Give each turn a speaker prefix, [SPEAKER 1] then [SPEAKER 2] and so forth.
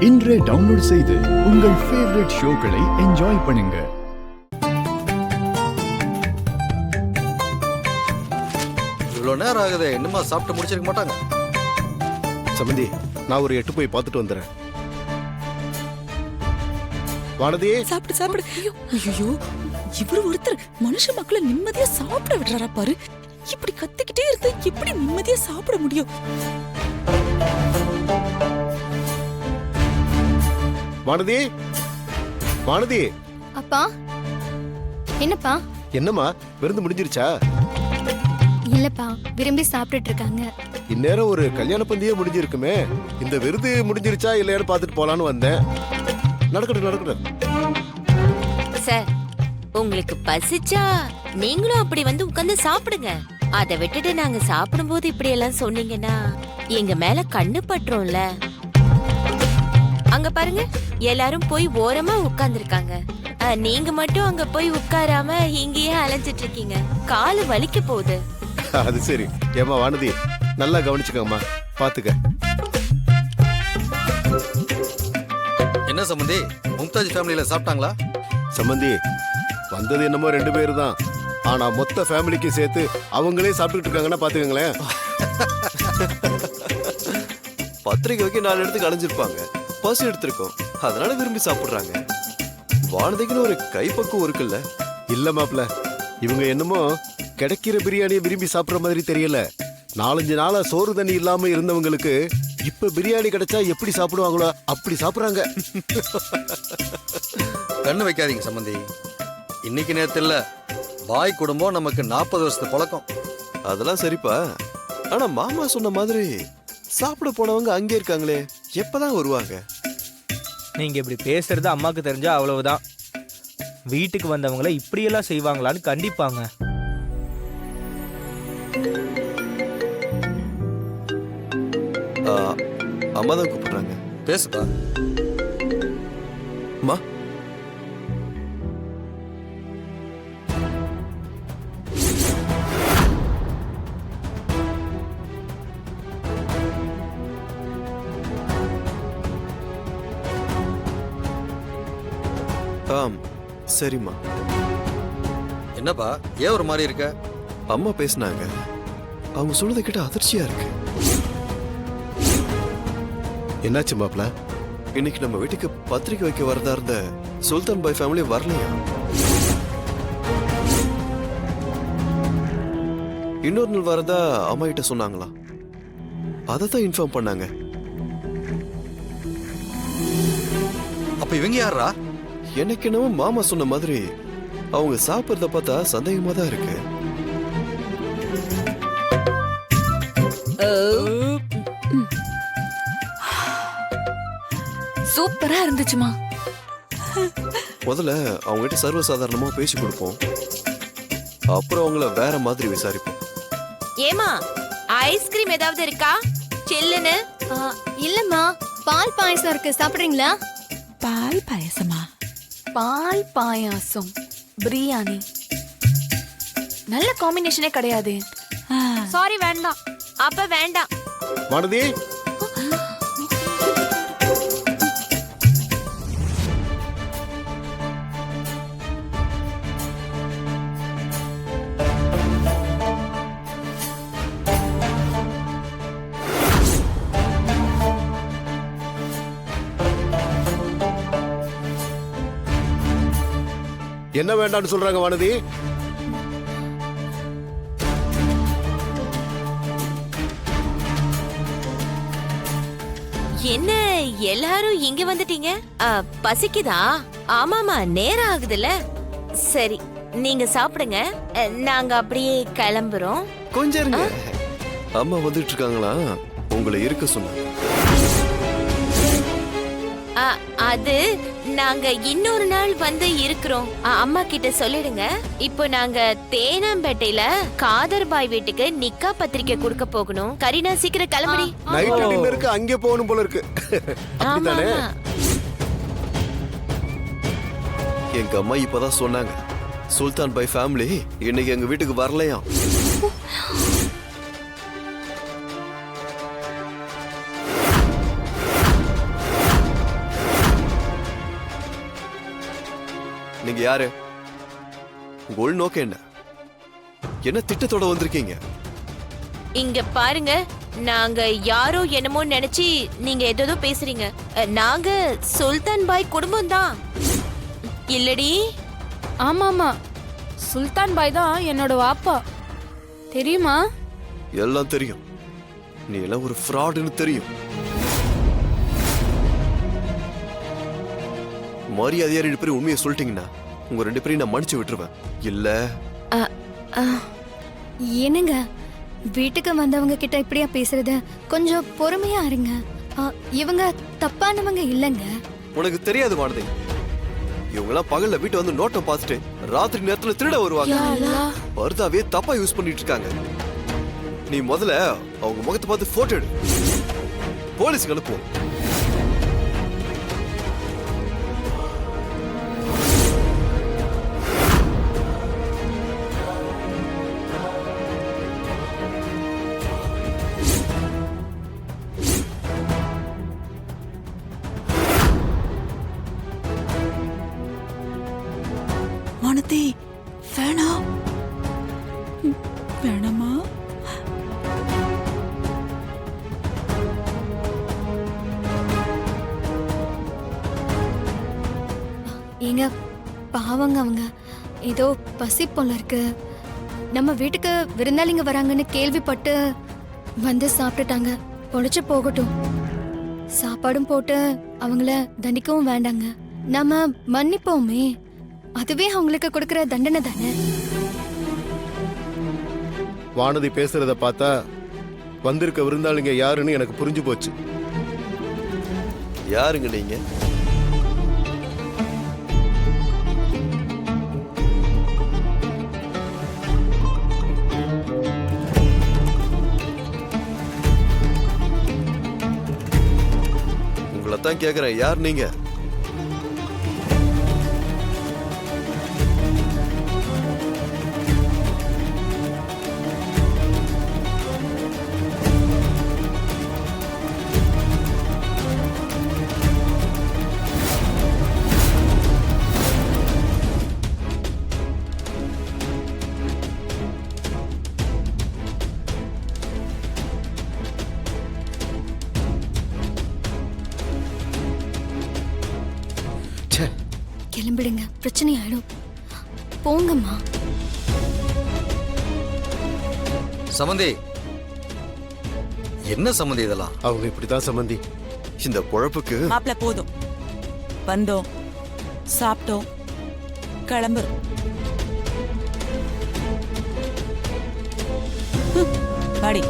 [SPEAKER 1] இன்றே டவுன்லோட் செய்து உங்கள் ஃபேவரட் ஷோக்களை என்ஜாய் பண்ணுங்க.
[SPEAKER 2] இவ்வளோ நேரம் ஆகுது, இன்னுமா சாப்பிட்டு முடிச்சிருக்க மாட்டாங்க.
[SPEAKER 3] சம்பந்தி, நான் ஒரு 8 போய் பார்த்துட்டு வந்துடுறேன். வானதி,
[SPEAKER 4] சாப்பிடு சாப்பிடு. ஐயோ, இவரு ஒருத்தர் மனுஷ மக்களை நிம்மதியா சாப்பிட விடுறாரா பாரு. இப்படி கத்திக்கிட்டே இருந்தா எப்படி நிம்மதியா சாப்பிட முடியும்?
[SPEAKER 3] வானதி, வானதி.
[SPEAKER 5] அப்பா, என்னப்பா?
[SPEAKER 3] என்னம்மா, விருந்து முடிஞ்சிருச்சா?
[SPEAKER 5] இல்லப்பா, விரும்பி சாப்பிட்டுட்டு இருக்காங்க.
[SPEAKER 3] இந்நேரம் ஒரு கல்யாண பந்தியே முடிஞ்சிருக்குமே. இந்த விருது முடிஞ்சிருச்சா இல்லையான்னு பார்த்துட்டு போலான்னு வந்தேன். நடக்கட்டும் நடக்கட்டும்.
[SPEAKER 6] சார், உங்களுக்கு பசிச்சா நீங்களும் அப்படி வந்து உட்கார்ந்து சாப்பிடுங்க. அதை விட்டுட்டு நாங்க சாப்பிடும்போது இப்படி எல்லாம் சொன்னீங்கன்னா எங்க மேல கண்ணு பட்டுரும்ல. அங்க பாருங்க, எல்லாரும் போய் ஓரமா உட்கார்ந்துருக்காங்க. நீங்க மட்டும் அங்க போய் உட்காராம இங்கேயே அலைஞ்சிட்டு இருக்கீங்க. காலு வலிக்க போகுது.
[SPEAKER 3] அது சரி. ஏமா வானதி, நல்லா கவனிச்சுக்கம்மா, பாத்துக்க.
[SPEAKER 2] என்ன சம்பந்தி, மும்தாஜ் ஃபேமிலியில சாப்பிட்டாங்களா?
[SPEAKER 3] சம்பந்தி, வந்தது என்னமோ 2 பேரு தான். ஆனா மொத்த ஃபேமிலிக்கு சேர்த்து அவங்களே சாப்பிட்டுட்டு இருக்காங்கன்னா பாத்துக்கங்களேன்.
[SPEAKER 7] பத்திரிக்கை வைக்க 4 இடத்துக்கு அலைஞ்சிருப்பாங்க. பசி எடுத்திருக்கோம், அதனால விரும்பி சாப்பிடுறாங்க. வானதிக்குன்னு ஒரு கைப்பக்குவம் இருக்குல்ல?
[SPEAKER 3] இல்ல மாப்ள, இவங்க என்னமோ கிடைக்கிற பிரியாணியை விரும்பி சாப்பிடுற மாதிரி தெரியல. 4-5 நாளா சோறு தண்ணி இல்லாம இருந்தவங்களுக்கு இப்ப பிரியாணி கிடைச்சா எப்படி சாப்பிடுவாங்களோ அப்படி சாப்பிடுறாங்க.
[SPEAKER 2] கண்ணு வைக்காதீங்க சம்பந்தி. இன்னைக்கு நேரத்தில் பாய் குடும்பம் நமக்கு 40 வருஷத்து பழக்கம்.
[SPEAKER 7] அதெல்லாம் சரிப்பா. ஆனா மாமா சொன்ன மாதிரி சாப்பிட போனவங்க அங்கே இருக்காங்களே, எப்பதான் வருவாங்க?
[SPEAKER 8] நீங்க இப்படி பேசுறது அம்மாக்கு தெரிஞ்சா அவ்வளவுதான். வீட்டுக்கு வந்தவங்களை இப்படியெல்லாம் செய்வாங்களான்னு கண்டிப்பாங்க.
[SPEAKER 7] அம்மா தான் கூப்பிடுறாங்க.
[SPEAKER 2] பேசுப்பா.
[SPEAKER 7] அம்மா, சரிம்மா.
[SPEAKER 2] என்னப்பா, ஏன் ஒரு மாதிரி இருக்க?
[SPEAKER 7] அம்மா பேசினாங்க, அவங்க சொன்னதை கேட்ட அதிர்ச்சியா இருக்கு.
[SPEAKER 3] என்னாச்சு மாப்ள?
[SPEAKER 7] இன்னைக்கு நம்ம வீட்டுக்கு பத்திரிக்கை வைக்க வரதா இருந்த சுல்தான் பாய் ஃபேமிலி வரலையா? இன்னொரு நாள் வரதா அம்மா கிட்ட சொன்னாங்களா? அதை தான் இன்ஃபார்ம் பண்ணாங்க.
[SPEAKER 2] அப்ப இவங்க யாரா?
[SPEAKER 7] எனக்கு என்னவோ மாமா சொன்ன மாதிரி அவங்க சாப்பிட்றத பார்த்தா சந்தேகமா தான் இருக்கு.
[SPEAKER 4] சூப்பரா இருந்துச்சுமா.
[SPEAKER 7] முதல்ல அவங்க கிட்ட சர்வசாதாரணமா பேசி கொடுப்போம், அப்புறம் அவங்கள வேற மாதிரி விசாரிப்போம்.
[SPEAKER 6] ஏமா, ஐஸ்கிரீம் ஏதாவது இருக்கா? சில்லுன்னு.
[SPEAKER 5] இல்லம்மா, பால் பாயசம் இருக்கு, சாப்பிடுறீங்களா?
[SPEAKER 4] பால் பாயசமா?
[SPEAKER 9] பால் பாயாசம் பிரியாணி நல்ல காம்பினேஷனே கிடையாது.
[SPEAKER 6] சாரி, வேண்டாம். அப்ப வேண்டாம்.
[SPEAKER 3] வானதி, என்ன வேண்டாம்னு சொல்றாங்க வானதி?
[SPEAKER 6] என்ன எல்லாரும் இங்க வந்துட்டீங்க? பசிக்குதா? ஆமாமா, நேரம் ஆகுதுல்ல. சரி, நீங்க சாப்பிடுங்க, நாங்க அப்படியே கிளம்புறோம்.
[SPEAKER 7] கொஞ்சம் இருங்க, அம்மா வந்துட்டு இருக்காங்களா? உங்களை இருக்க சொன்னாங்க.
[SPEAKER 6] அது நாங்க இன்னொரு நாள் வந்து இருக்கிறோம். அம்மா கிட்ட சொல்லிடுங்க. இப்போ நாங்க தேனாம்பேட்டையில காதர்பாய் வீட்டுக்கு நிக்கா பத்திரிக்கை கொடுக்க போகணும். கரீனா, சீக்கிரம் கிளம்புடி.
[SPEAKER 3] நைட் டின்னருக்கு அங்கே போகணும் போல இருக்கு. அப்படித்தானே?
[SPEAKER 7] எங்க அம்மா இப்பதான் சொன்னாங்க, சுல்தான் பாய் ஃபேமிலி இன்னைக்கு எங்க வீட்டுக்கு வரலையாம். நீங்க யாரு? உங்க உள் நோக்கம் என்ன? என்ன திட்டத்தோட வந்திருக்கீங்க?
[SPEAKER 6] இங்க பாருங்க, நாங்க யாரோ என்னமோ நினைச்சு நீங்க ஏதோ பேசுறீங்க. நாங்க சுல்தான் பாய் குடும்பம் தான் இல்லடி?
[SPEAKER 9] ஆமாமா, சுல்தான் பாய் தான் என்னோட வாப்பா. தெரியுமா?
[SPEAKER 7] எல்லாம் தெரியும். நீ எல்லாம் ஒரு ஃப்ராடுன்னு தெரியும். மரியாதையா 2 பேரும் உண்மையை சொல்லிட்டீங்கன்னா உங்க 2 பேரையும் நான் மன்னிச்சு விட்டுருவேன். இல்ல
[SPEAKER 5] என்னங்க வீட்டுக்கு வந்தவங்க கிட்ட இப்படியா பேசுறது? கொஞ்சம் பொறுமையா இருங்க. இவங்க தப்பானவங்க இல்லைங்க.
[SPEAKER 7] உனக்கு தெரியாது வானதி, இவங்கெல்லாம் பகல்ல வீட்டு வந்து நோட்டம் பார்த்துட்டு ராத்திரி நேரத்துல திருட வருவாங்க. பர்தாவே தப்பா யூஸ் பண்ணிட்டு இருக்காங்க. நீ முதல்ல அவங்க முகத்தை பார்த்து போட்டோ எடு, போலீஸ்க்கு அனுப்புவோம்.
[SPEAKER 4] வானதி, வேணாம். வேணாமா?
[SPEAKER 5] ஏங்க பாவங்க அவங்க, ஏதோ பசி போல இருக்கு. நம்ம வீட்டுக்கு விருந்தாளிங்க வராங்கன்னு கேள்விப்பட்டு வந்து சாப்பிட்டுட்டாங்க. பொழைச்சு போகட்டும். சாப்பாடும் போட்டு அவங்கள தண்டிக்கவும் வேண்டாங்க. நம்ம மன்னிப்போமே, அதுவே அவங்களுக்கு கொடுக்கிற தண்டனை தானே.
[SPEAKER 3] வானதி பேசுறத பார்த்தா வந்திருக்க விருந்தாளிங்க யாருன்னு எனக்கு புரிஞ்சு போச்சு.
[SPEAKER 7] யாருங்க நீங்க? உங்களைத்தான் கேக்குறேன், யார் நீங்க?
[SPEAKER 5] கிளம்பிடுங்க, பிரச்சனை ஆயிடும். போங்கம்மா.
[SPEAKER 2] சமந்தி, என்ன சம்மந்தி இதெல்லாம்?
[SPEAKER 3] அவங்க இப்படித்தான் சம்பந்தி.
[SPEAKER 7] இந்த பொழப்புக்கு
[SPEAKER 4] மாப்பிள்ள போதும். வந்தோம், சாப்பிட்டோம், கிளம்புறோம். வாடி.